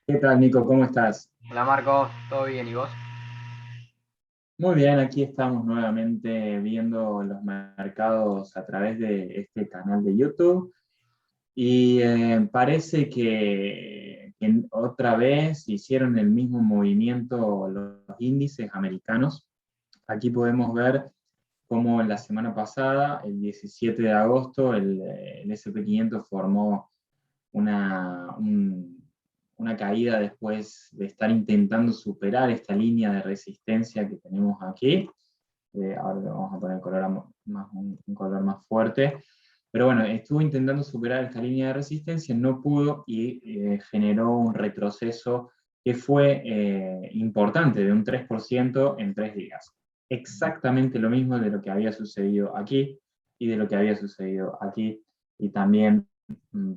¿Qué tal, Nico? ¿Cómo estás? Hola Marco, ¿todo bien y vos? Muy bien, aquí estamos nuevamente viendo los mercados a través de este canal de YouTube y parece que otra vez hicieron el mismo movimiento los índices americanos. Aquí podemos ver cómo la semana pasada, el 17 de agosto, el S&P 500 formó una, un- una caída después de estar intentando superar esta línea de resistencia que tenemos aquí. Ahora le vamos a poner un color más fuerte. Pero bueno, estuvo intentando superar esta línea de resistencia, no pudo y generó un retroceso que fue importante, de un 3% en 3 días. Exactamente lo mismo de lo que había sucedido aquí y de lo que había sucedido aquí, y también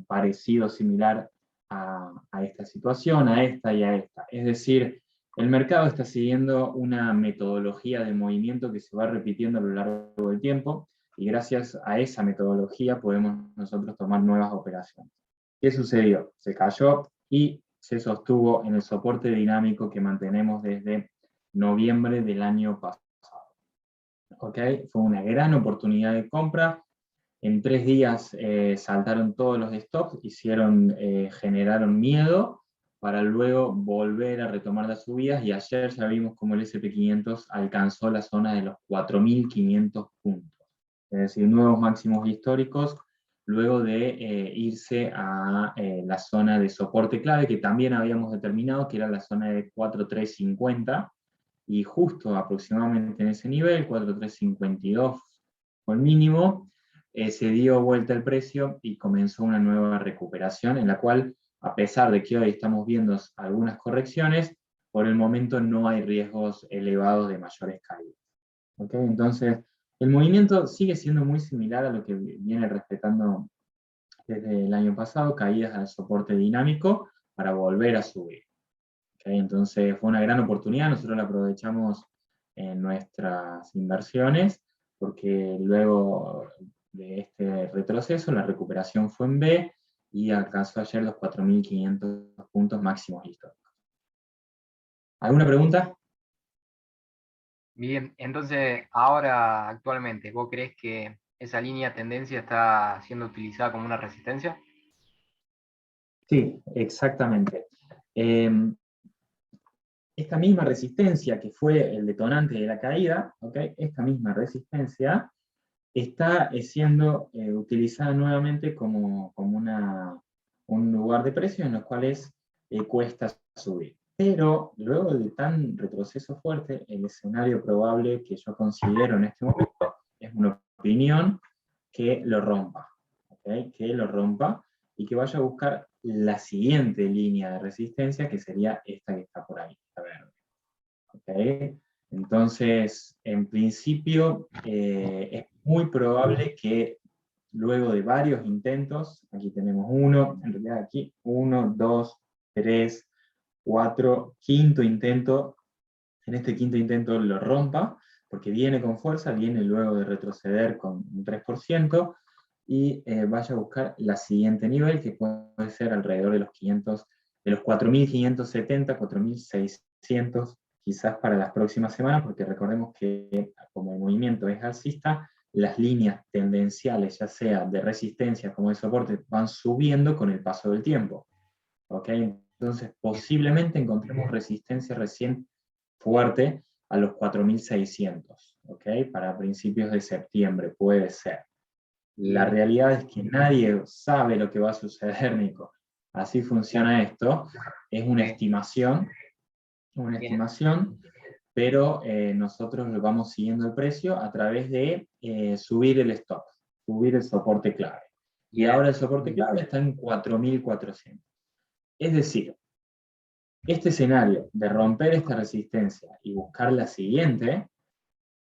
parecido, similar a esta situación, a esta y a esta. Es decir, el mercado está siguiendo una metodología de movimiento que se va repitiendo a lo largo del tiempo, y gracias a esa metodología podemos nosotros tomar nuevas operaciones. ¿Qué sucedió? Se cayó y se sostuvo en el soporte dinámico que mantenemos desde noviembre del año pasado. ¿Ok? Fue una gran oportunidad de compra. En 3 días saltaron todos los stops, generaron miedo para luego volver a retomar las subidas, y ayer ya vimos como el S&P 500 alcanzó la zona de los 4.500 puntos, es decir, nuevos máximos históricos, luego de irse a la zona de soporte clave que también habíamos determinado, que era la zona de 4.350, y justo aproximadamente en ese nivel, 4.352 fue el mínimo. Se dio vuelta el precio y comenzó una nueva recuperación en la cual, a pesar de que hoy estamos viendo algunas correcciones, por el momento no hay riesgos elevados de mayores caídas. ¿Okay? Entonces, el movimiento sigue siendo muy similar a lo que viene respetando desde el año pasado, caídas al soporte dinámico para volver a subir. ¿Okay? Entonces, fue una gran oportunidad, nosotros la aprovechamos en nuestras inversiones, porque luego de este retroceso, la recuperación fue en B y alcanzó ayer los 4.500 puntos máximos históricos. ¿Alguna pregunta? Bien, entonces ahora actualmente, ¿vos crees que esa línea de tendencia está siendo utilizada como una resistencia? Sí, exactamente. Eh, esta misma resistencia que fue el detonante de la caída, ¿okay? Esta misma resistencia está siendo utilizada nuevamente como un lugar de precios en los cuales cuesta subir. Pero luego de tan retroceso fuerte, el escenario probable que yo considero en este momento es una opinión que lo rompa, ¿okay? Que lo rompa y que vaya a buscar la siguiente línea de resistencia, que sería esta que está por ahí, esta verde. ¿Okay? Entonces, en principio, es muy probable que luego de varios intentos, aquí tenemos uno, en realidad aquí, uno, dos, tres, cuatro, quinto intento, en este quinto intento lo rompa, porque viene con fuerza, viene luego de retroceder con un 3%, y vaya a buscar la siguiente nivel, que puede ser alrededor de los 500, de los 4.570, 4.600, quizás para las próximas semanas, porque recordemos que como el movimiento es alcista, las líneas tendenciales, ya sea de resistencia como de soporte, van subiendo con el paso del tiempo. ¿Ok? Entonces, posiblemente encontremos resistencia recién fuerte a los 4.600, ¿ok? Para principios de septiembre, puede ser. La Y realidad es que nadie sabe lo que va a suceder, Nico. Así funciona esto. Es eh, una bien, estimación, pero nosotros lo vamos siguiendo el precio a través de subir el stop, subir el soporte clave. Y bien, ahora el soporte clave está en 4.400. Es decir, este escenario de romper esta resistencia y buscar la siguiente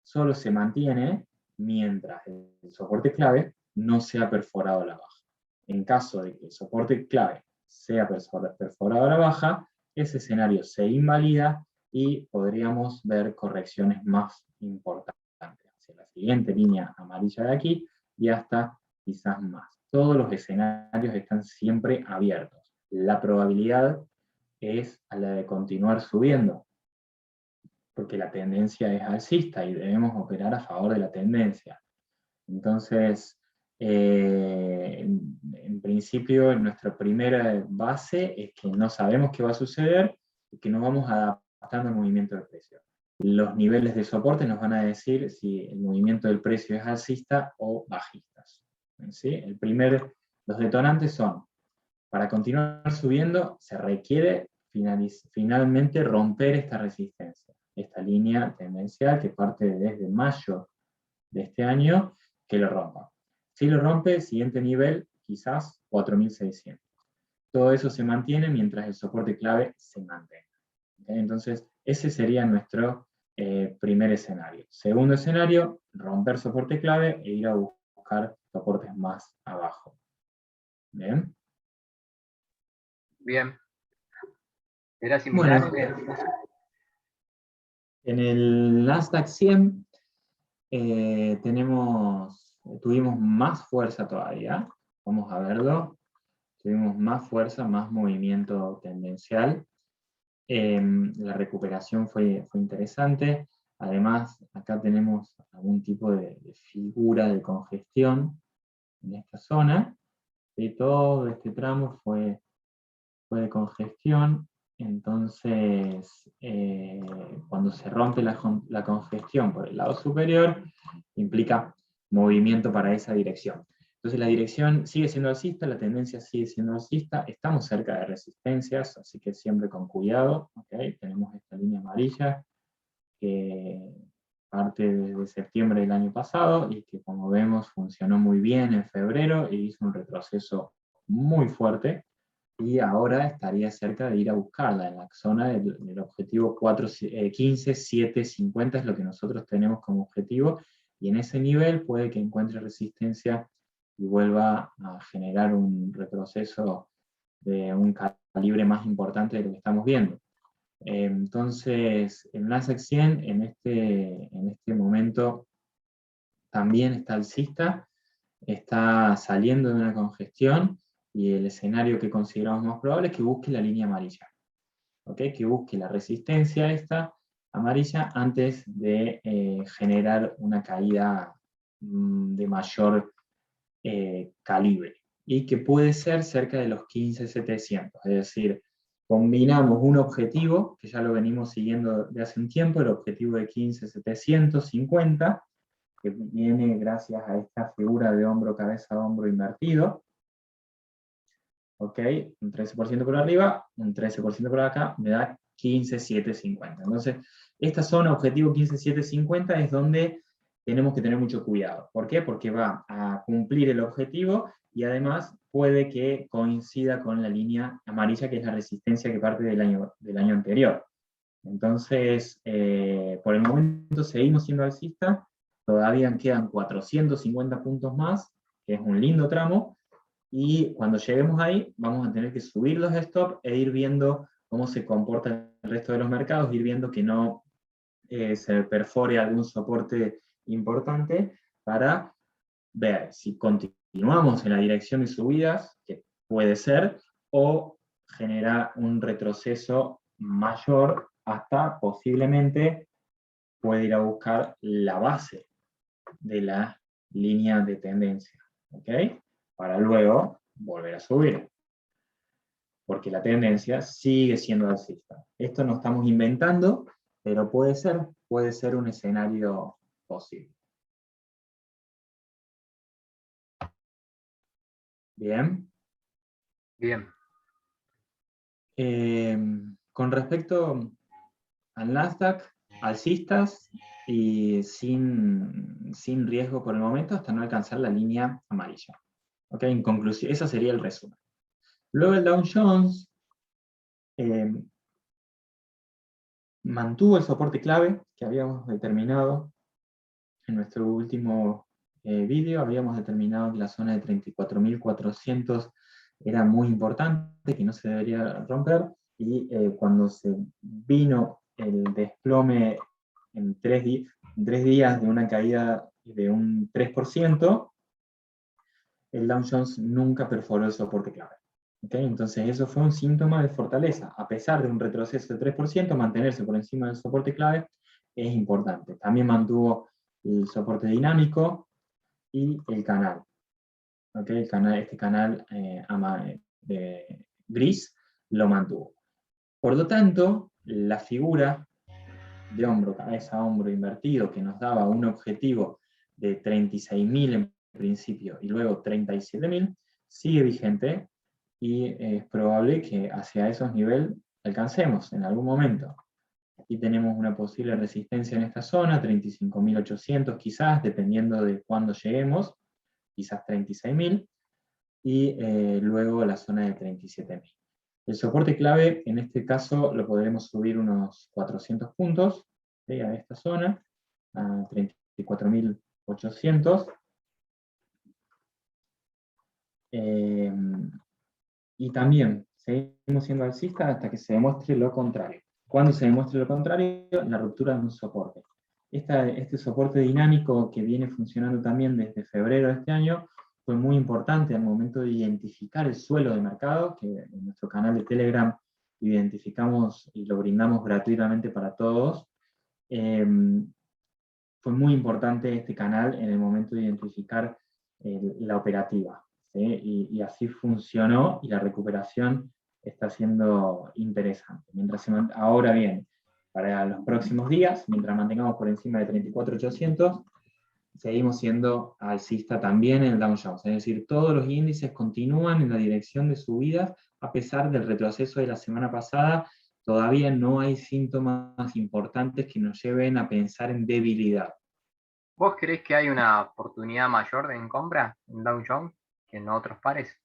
solo se mantiene mientras el soporte clave no sea perforado a la baja. En caso de que el soporte clave sea perforado a la baja, ese escenario se invalida y podríamos ver correcciones más importantes hacia la siguiente línea amarilla de aquí y hasta quizás más. Todos los escenarios están siempre abiertos. La probabilidad es a la de continuar subiendo, porque la tendencia es alcista y debemos operar a favor de la tendencia. Entonces, en principio, nuestra primera base es que no sabemos qué va a suceder y que nos vamos adaptando al movimiento del precio. Los niveles de soporte nos van a decir si el movimiento del precio es alcista o bajista. ¿Sí? Los detonantes son, para continuar subiendo, se requiere finalmente romper esta resistencia, esta línea tendencial que parte desde mayo de este año, que lo rompa. Si lo rompe, siguiente nivel, quizás 4.600. Todo eso se mantiene mientras el soporte clave se mantenga. ¿Okay? Entonces, ese sería nuestro primer escenario. Segundo escenario, romper soporte clave e ir a buscar soportes más abajo. ¿Bien? Bien. ¿Era similar? Bueno, en el Nasdaq 100 tuvimos más fuerza todavía. Vamos a verlo. Tuvimos más fuerza, más movimiento tendencial. La recuperación fue interesante. Además, acá tenemos algún tipo de figura de congestión en esta zona. Y todo este tramo fue de congestión. Entonces, cuando se rompe la congestión por el lado superior, implica movimiento para esa dirección. Entonces la dirección sigue siendo alcista, la tendencia sigue siendo alcista, estamos cerca de resistencias, así que siempre con cuidado. ¿Okay? Tenemos esta línea amarilla que parte desde septiembre del año pasado y que, como vemos, funcionó muy bien en febrero e hizo un retroceso muy fuerte, y ahora estaría cerca de ir a buscarla en la zona del objetivo 15.750, es lo que nosotros tenemos como objetivo, y en ese nivel puede que encuentre resistencia y vuelva a generar un retroceso de un calibre más importante de lo que estamos viendo. Entonces, el Nasdaq 100 en este momento también está alcista, está saliendo de una congestión, y el escenario que consideramos más probable es que busque la línea amarilla. ¿Okay? Que busque la resistencia esta amarilla antes de generar una caída de mayor calibre, y que puede ser cerca de los 15.700. Es decir, combinamos un objetivo, que ya lo venimos siguiendo de hace un tiempo, el objetivo de 15.750, que viene gracias a esta figura de hombro, cabeza, hombro invertido. ¿Ok? Un 13% por arriba, un 13% por acá, me da 15.750. Entonces, esta zona objetivo 15.750 es donde tenemos que tener mucho cuidado. ¿Por qué? Porque va a cumplir el objetivo y además puede que coincida con la línea amarilla, que es la resistencia que parte del año anterior. Entonces, por el momento seguimos siendo alcistas, todavía quedan 450 puntos más, que es un lindo tramo, y cuando lleguemos ahí vamos a tener que subir los stops e ir viendo cómo se comporta el resto de los mercados, ir viendo que no se perfore algún soporte importante, para ver si continuamos en la dirección de subidas, que puede ser, o genera un retroceso mayor hasta posiblemente puede ir a buscar la base de la línea de tendencia. ¿Ok? Para luego volver a subir, porque la tendencia sigue siendo alcista. Esto no estamos inventando, pero puede ser un escenario posible. Bien. Bien. Con respecto al Nasdaq, alcistas y sin riesgo por el momento hasta no alcanzar la línea amarilla. ¿Ok? En conclusión, ese sería el resumen. Luego el Dow Jones mantuvo el soporte clave que habíamos determinado en nuestro último vídeo. Habíamos determinado que la zona de 34.400 era muy importante, que no se debería romper, y cuando se vino el desplome en 3 días de una caída de un 3%, el Dow Jones nunca perforó el soporte clave. ¿Okay? Entonces eso fue un síntoma de fortaleza. A pesar de un retroceso de 3%, mantenerse por encima del soporte clave es importante. También mantuvo el soporte dinámico y el canal. ¿Okay? Este canal gris lo mantuvo. Por lo tanto, la figura de hombro, cabeza, hombro invertido, que nos daba un objetivo de 36.000 en principio y luego 37.000, sigue vigente y es probable que hacia esos niveles alcancemos en algún momento. Aquí tenemos una posible resistencia en esta zona, 35.800 quizás, dependiendo de cuándo lleguemos, quizás 36.000, y luego la zona de 37.000. El soporte clave, en este caso, lo podremos subir unos 400 puntos, ¿sí? A esta zona, a 34.800. Y también seguimos siendo alcistas hasta que se demuestre lo contrario. Cuando se demuestre lo contrario, la ruptura de un soporte. Este soporte dinámico que viene funcionando también desde febrero de este año fue muy importante al momento de identificar el suelo de mercado, que en nuestro canal de Telegram identificamos y lo brindamos gratuitamente para todos. Fue muy importante este canal en el momento de identificar la operativa, ¿sí? Y así funcionó y la recuperación está siendo interesante. Ahora bien, para los próximos días, mientras mantengamos por encima de 34.800, seguimos siendo alcista también en el Dow Jones, es decir, todos los índices continúan en la dirección de subidas a pesar del retroceso de la semana pasada. Todavía no hay síntomas importantes que nos lleven a pensar en debilidad. ¿Vos creés que hay una oportunidad mayor en compra en Dow Jones que en otros pares?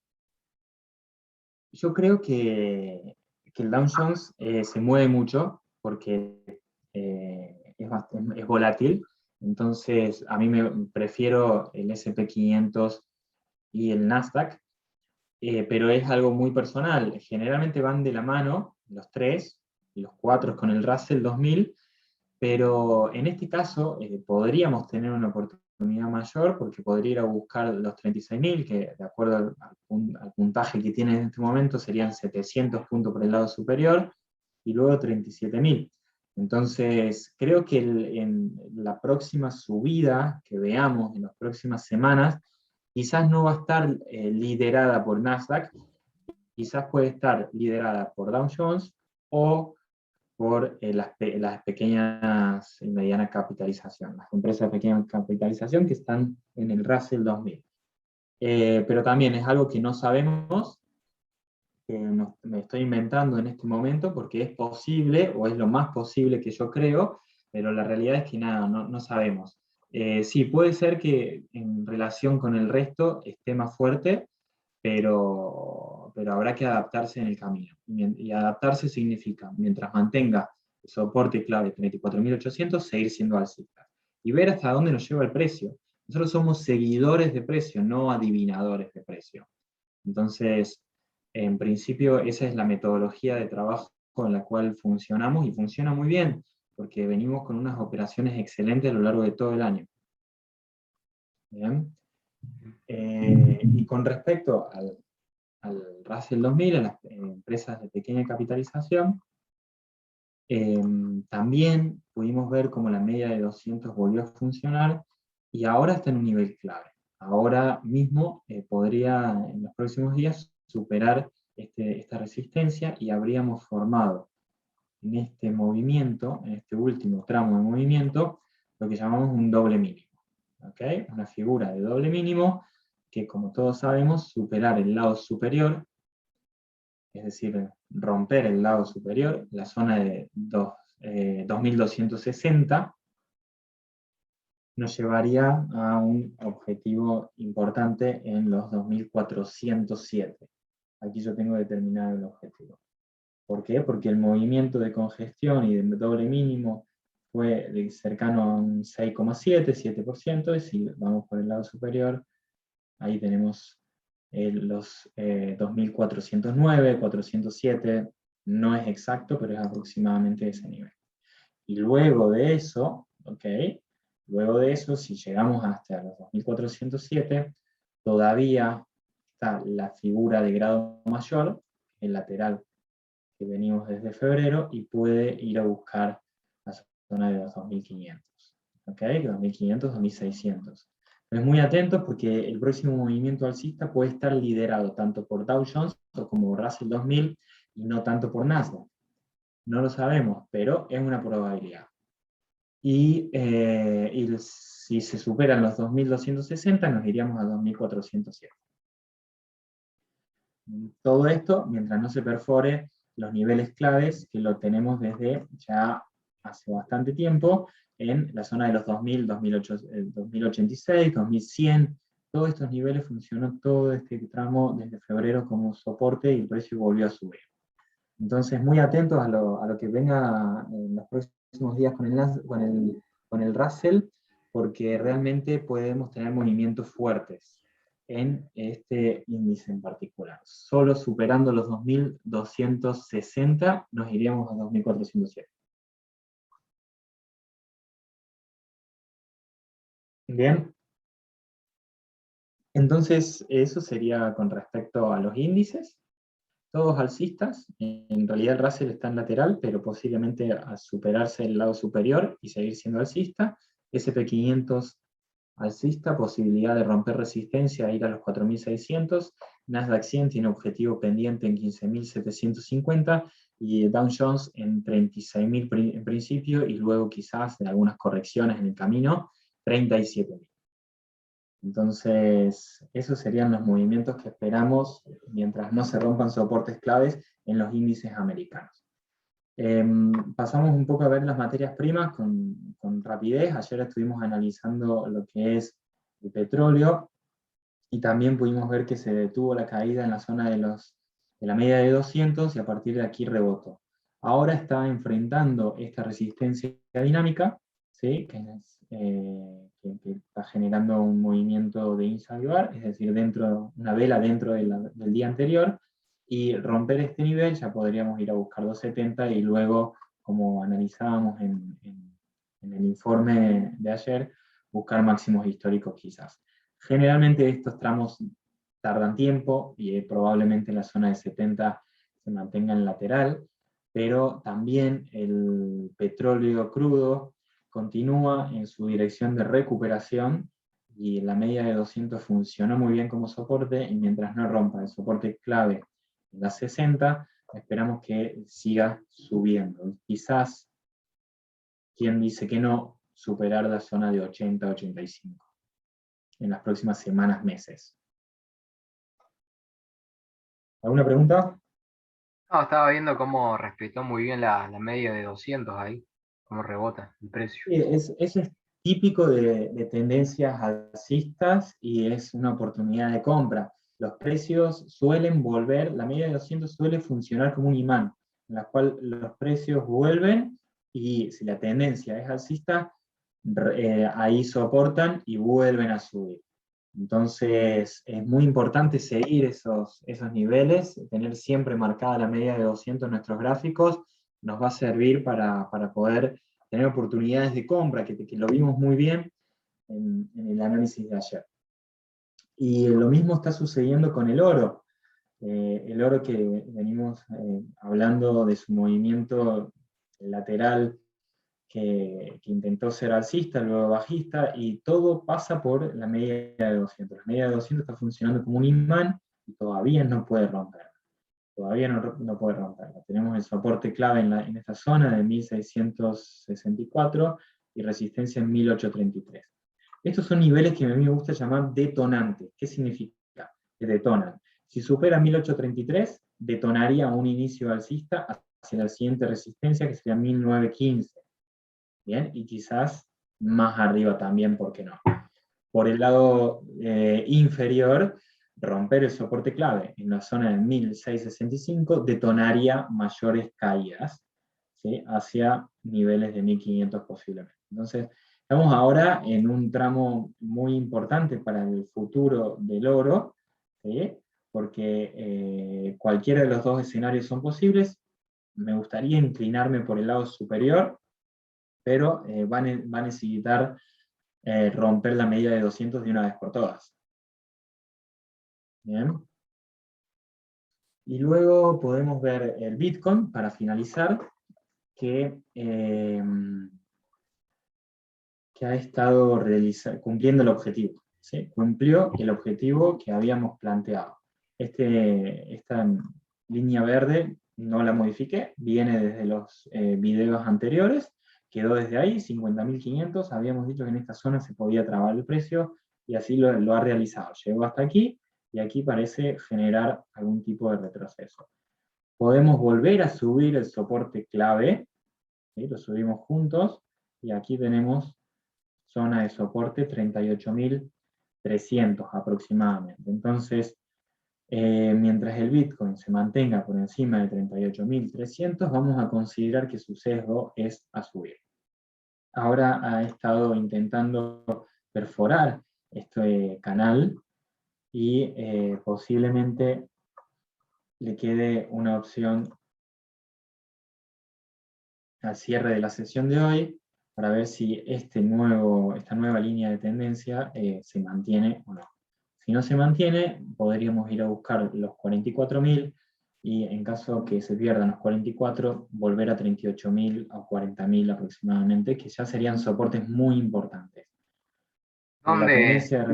Yo creo que el Dow Jones se mueve mucho porque es volátil, entonces a mí me prefiero el S&P 500 y el Nasdaq, pero es algo muy personal. Generalmente van de la mano los tres, y los cuatro con el Russell 2000, pero en este caso podríamos tener una oportunidad mayor porque podría ir a buscar los 36.000, que de acuerdo al puntaje que tiene en este momento serían 700 puntos por el lado superior, y luego 37.000. Entonces, creo que en la próxima subida que veamos en las próximas semanas, quizás no va a estar liderada por Nasdaq, quizás puede estar liderada por Dow Jones o por las pequeñas y medianas capitalización, las empresas de pequeña capitalización que están en el Russell 2000. Pero también es algo que no sabemos, que me estoy inventando en este momento porque es posible, o es lo más posible que yo creo, pero la realidad es que nada, no sabemos. Sí, puede ser que en relación con el resto esté más fuerte, pero habrá que adaptarse en el camino. Y adaptarse significa, mientras mantenga el soporte clave 34.800, seguir siendo alcista. Y ver hasta dónde nos lleva el precio. Nosotros somos seguidores de precio, no adivinadores de precio. Entonces, en principio, esa es la metodología de trabajo con la cual funcionamos y funciona muy bien, porque venimos con unas operaciones excelentes a lo largo de todo el año. ¿Bien? Y con respecto al Russell 2000, a las empresas de pequeña capitalización, también pudimos ver cómo la media de 200 volvió a funcionar y ahora está en un nivel clave. Ahora mismo podría en los próximos días superar esta resistencia y habríamos formado en este movimiento, en este último tramo de movimiento, lo que llamamos un doble mínimo. ¿Okay? Una figura de doble mínimo que, como todos sabemos, superar el lado superior, es decir, romper el lado superior, la zona de 2260, nos llevaría a un objetivo importante en los 2407. Aquí yo tengo determinado el objetivo. ¿Por qué? Porque el movimiento de congestión y de doble mínimo fue cercano a un 6,7, 7%, y si vamos por el lado superior, ahí tenemos los 2409, 407, no es exacto, pero es aproximadamente ese nivel. Y luego de eso, ¿ok? Luego de eso, si llegamos hasta los 2407, todavía está la figura de grado mayor, el lateral que venimos desde febrero, y puede ir a buscar la zona de los 2.500. ¿Ok? 2.500, 2.600. Entonces, muy atentos porque el próximo movimiento alcista puede estar liderado tanto por Dow Jones como Russell 2000 y no tanto por Nasdaq. No lo sabemos, pero es una probabilidad. Y si se superan los 2.260, nos iríamos a 2.407. Todo esto mientras no se perfore los niveles claves que lo tenemos desde ya hace bastante tiempo en la zona de los 2.000, 2086, 2.100. Todos estos niveles funcionó todo este tramo desde febrero como soporte y el precio volvió a subir. Entonces, muy atentos a lo que venga en los próximos días con el Russell, porque realmente podemos tener movimientos fuertes en este índice en particular. Solo superando los 2.260 nos iríamos a 2.407. Bien. Entonces, eso sería con respecto a los índices. Todos alcistas, en realidad el Russell está en lateral, pero posiblemente a superarse el lado superior y seguir siendo alcista. SP500 alcista, posibilidad de romper resistencia, ir a los 4.600. Nasdaq 100 tiene objetivo pendiente en 15.750 y Dow Jones en 36.000 en principio y luego quizás de algunas correcciones en el camino, 37.000. Entonces, esos serían los movimientos que esperamos mientras no se rompan soportes claves en los índices americanos. Pasamos un poco a ver las materias primas con rapidez. Ayer estuvimos analizando lo que es el petróleo y también pudimos ver que se detuvo la caída en la zona de la media de 200 y a partir de aquí rebotó. Ahora está enfrentando esta resistencia dinámica, ¿sí? que está generando un movimiento de inside bar, es decir, una vela dentro del día anterior, y romper este nivel ya podríamos ir a buscar 270 y luego, como analizábamos en el informe de ayer, buscar máximos históricos quizás. Generalmente estos tramos tardan tiempo y probablemente la zona de 70 se mantenga en lateral, pero también el petróleo crudo continúa en su dirección de recuperación y la media de 200 funcionó muy bien como soporte y mientras no rompa el soporte clave en la 60, esperamos que siga subiendo. Quizás, quien dice que no, superar la zona de 80-85 en las próximas semanas, meses. ¿Alguna pregunta? No, estaba viendo cómo respetó muy bien la media de 200 ahí, cómo rebota el precio. Sí, eso es típico de tendencias alcistas y es una oportunidad de compra. Los precios suelen volver, la media de 200 suele funcionar como un imán, en la cual los precios vuelven y si la tendencia es alcista, ahí soportan y vuelven a subir. Entonces es muy importante seguir esos niveles, tener siempre marcada la media de 200 en nuestros gráficos, nos va a servir para poder tener oportunidades de compra, que lo vimos muy bien en el análisis de ayer. Y lo mismo está sucediendo con el oro. El oro que venimos hablando de su movimiento lateral que intentó ser alcista, luego bajista, y todo pasa por la media de 200. La media de 200 está funcionando como un imán y todavía no puede romperla. Todavía no puede romperla. Tenemos el soporte clave en esta zona de 1664 y resistencia en 1833. Estos son niveles que a mí me gusta llamar detonantes. ¿Qué significa? Que detonan. Si supera 1833, detonaría un inicio alcista hacia la siguiente resistencia, que sería 1915. ¿Bien? Y quizás más arriba también, ¿por qué no? Por el lado inferior, romper el soporte clave en la zona de 1665 detonaría mayores caídas, ¿sí? Hacia niveles de 1500 posiblemente. Entonces, estamos ahora en un tramo muy importante para el futuro del oro, ¿sí? Porque cualquiera de los dos escenarios son posibles. Me gustaría inclinarme por el lado superior, pero va a necesitar romper la medida de 200 de una vez por todas. Bien. Y luego podemos ver el Bitcoin, para finalizar, que ha estado cumpliendo el objetivo. ¿Sí? Cumplió el objetivo que habíamos planteado. Esta línea verde no la modifiqué, viene desde los videos anteriores, quedó desde ahí, 50.500, habíamos dicho que en esta zona se podía trabar el precio, y así lo ha realizado. Llegó hasta aquí, y aquí parece generar algún tipo de retroceso. Podemos volver a subir el soporte clave, ¿sí? Lo subimos juntos, y aquí tenemos zona de soporte 38.300 aproximadamente. Entonces, mientras el Bitcoin se mantenga por encima de 38.300, vamos a considerar que su sesgo es a subir. Ahora ha estado intentando perforar este canal, y posiblemente le quede una opción al cierre de la sesión de hoy, para ver si esta nueva línea de tendencia se mantiene o no. Si no se mantiene, podríamos ir a buscar los 44.000, y en caso que se pierdan los 44, volver a 38.000 o 40.000 aproximadamente, que ya serían soportes muy importantes. La ¿Dónde, tendencia...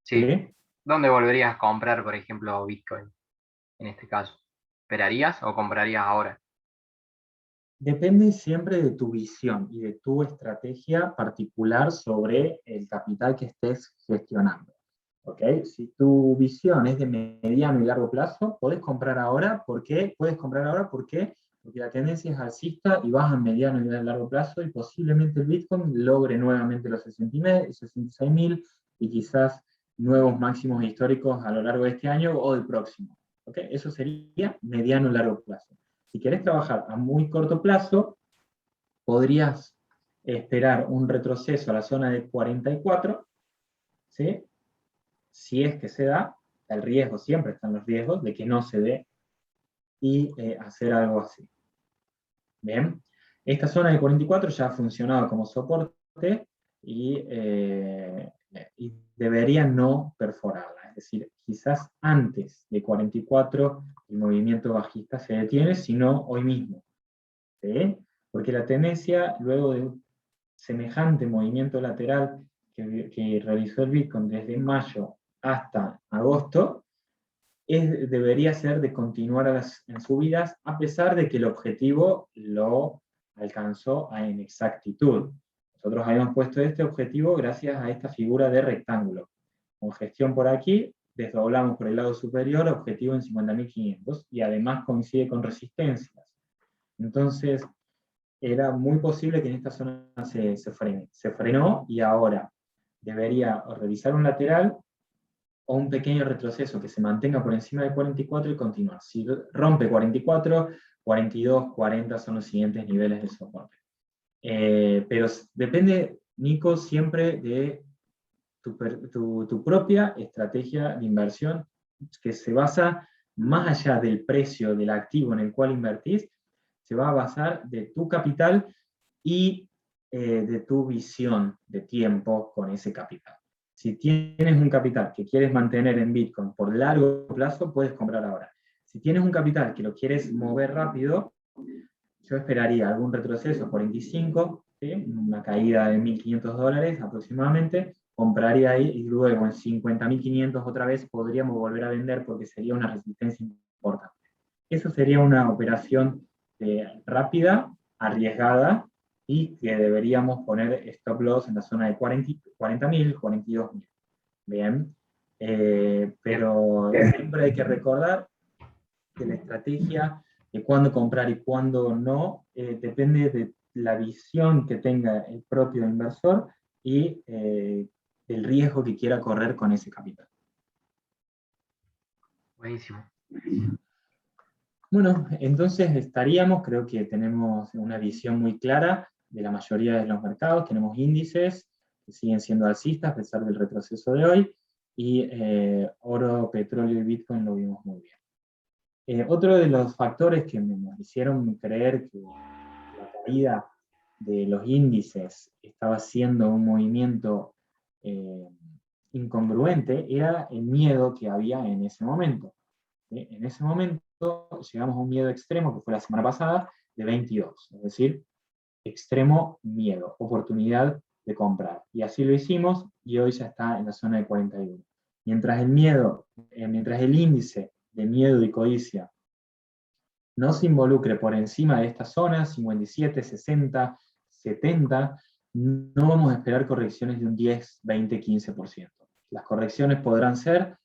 sí, ¿Sí? dónde volverías a comprar, por ejemplo, Bitcoin en este caso? ¿Esperarías o comprarías ahora? Depende siempre de tu visión y de tu estrategia particular sobre el capital que estés gestionando. ¿Okay? Si tu visión es de mediano y largo plazo, puedes comprar ahora. ¿Por qué? Puedes comprar ahora porque la tendencia es alcista y vas a mediano y largo plazo, y posiblemente el Bitcoin logre nuevamente los 66.000 y quizás nuevos máximos históricos a lo largo de este año o del próximo. ¿Okay? Eso sería mediano y largo plazo. Si querés trabajar a muy corto plazo, podrías esperar un retroceso a la zona de 44, ¿sí? Si es que se da, el riesgo, siempre están los riesgos de que no se dé, y hacer algo así. Bien, esta zona de 44 ya ha funcionado como soporte, y debería no perforarla. Es decir, quizás antes de 44 el movimiento bajista se detiene, sino hoy mismo. ¿Sí? Porque la tendencia, luego de un semejante movimiento lateral que realizó el Bitcoin desde mayo hasta agosto, debería ser de continuar en subidas, a pesar de que el objetivo lo alcanzó en exactitud. Nosotros habíamos puesto este objetivo gracias a esta figura de rectángulo. Congestión por aquí, desdoblamos por el lado superior, objetivo en 50.500, y además coincide con resistencias. Entonces, era muy posible que en esta zona se frene. Se frenó, y ahora debería realizar un lateral o un pequeño retroceso que se mantenga por encima de 44 y continuar. Si rompe 44, 42, 40 son los siguientes niveles de soporte. Pero depende, Nico, siempre de tu propia estrategia de inversión, que se basa más allá del precio del activo en el cual invertís, se va a basar de tu capital y de tu visión de tiempo con ese capital. Si tienes un capital que quieres mantener en Bitcoin por largo plazo, puedes comprar ahora. Si tienes un capital que lo quieres mover rápido, yo esperaría algún retroceso a 45, ¿sí? Una caída de $1.500 aproximadamente, compraría ahí, y luego en 50.500 otra vez podríamos volver a vender, porque sería una resistencia importante. Eso sería una operación rápida, arriesgada, y que deberíamos poner stop loss en la zona de 40.000, 42.000. Bien, pero siempre hay que recordar que la estrategia de cuándo comprar y cuándo no depende de la visión que tenga el propio inversor y el riesgo que quiera correr con ese capital. Buenísimo. Bueno, entonces creo que tenemos una visión muy clara de la mayoría de los mercados. Tenemos índices que siguen siendo alcistas a pesar del retroceso de hoy, y oro, petróleo y Bitcoin lo vimos muy bien. Otro de los factores que nos hicieron creer que la caída de los índices estaba siendo un movimiento incongruente era el miedo que había en ese momento. ¿sí? En ese momento llegamos a un miedo extremo, que fue la semana pasada, de 22, es decir, extremo miedo, oportunidad de comprar. Y así lo hicimos y hoy ya está en la zona de 41. Mientras el miedo, mientras el índice de miedo y codicia no se involucre por encima de esta zona, 57, 60, 70, no vamos a esperar correcciones de un 10, 20, 15%. Las correcciones podrán ser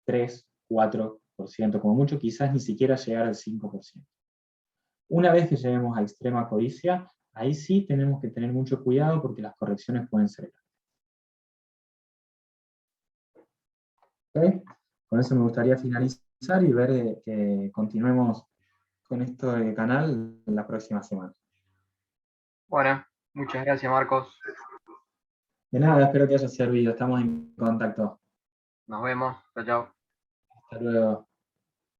3, 4%, como mucho, quizás ni siquiera llegar al 5%. Una vez que lleguemos a extrema codicia, ahí sí tenemos que tener mucho cuidado porque las correcciones pueden ser grandes. ¿Okay? Con eso me gustaría finalizar y ver que continuemos con este canal la próxima semana. Bueno, muchas gracias, Marcos. De nada, espero que haya servido. Estamos en contacto. Nos vemos. Chao, chao. Hasta luego.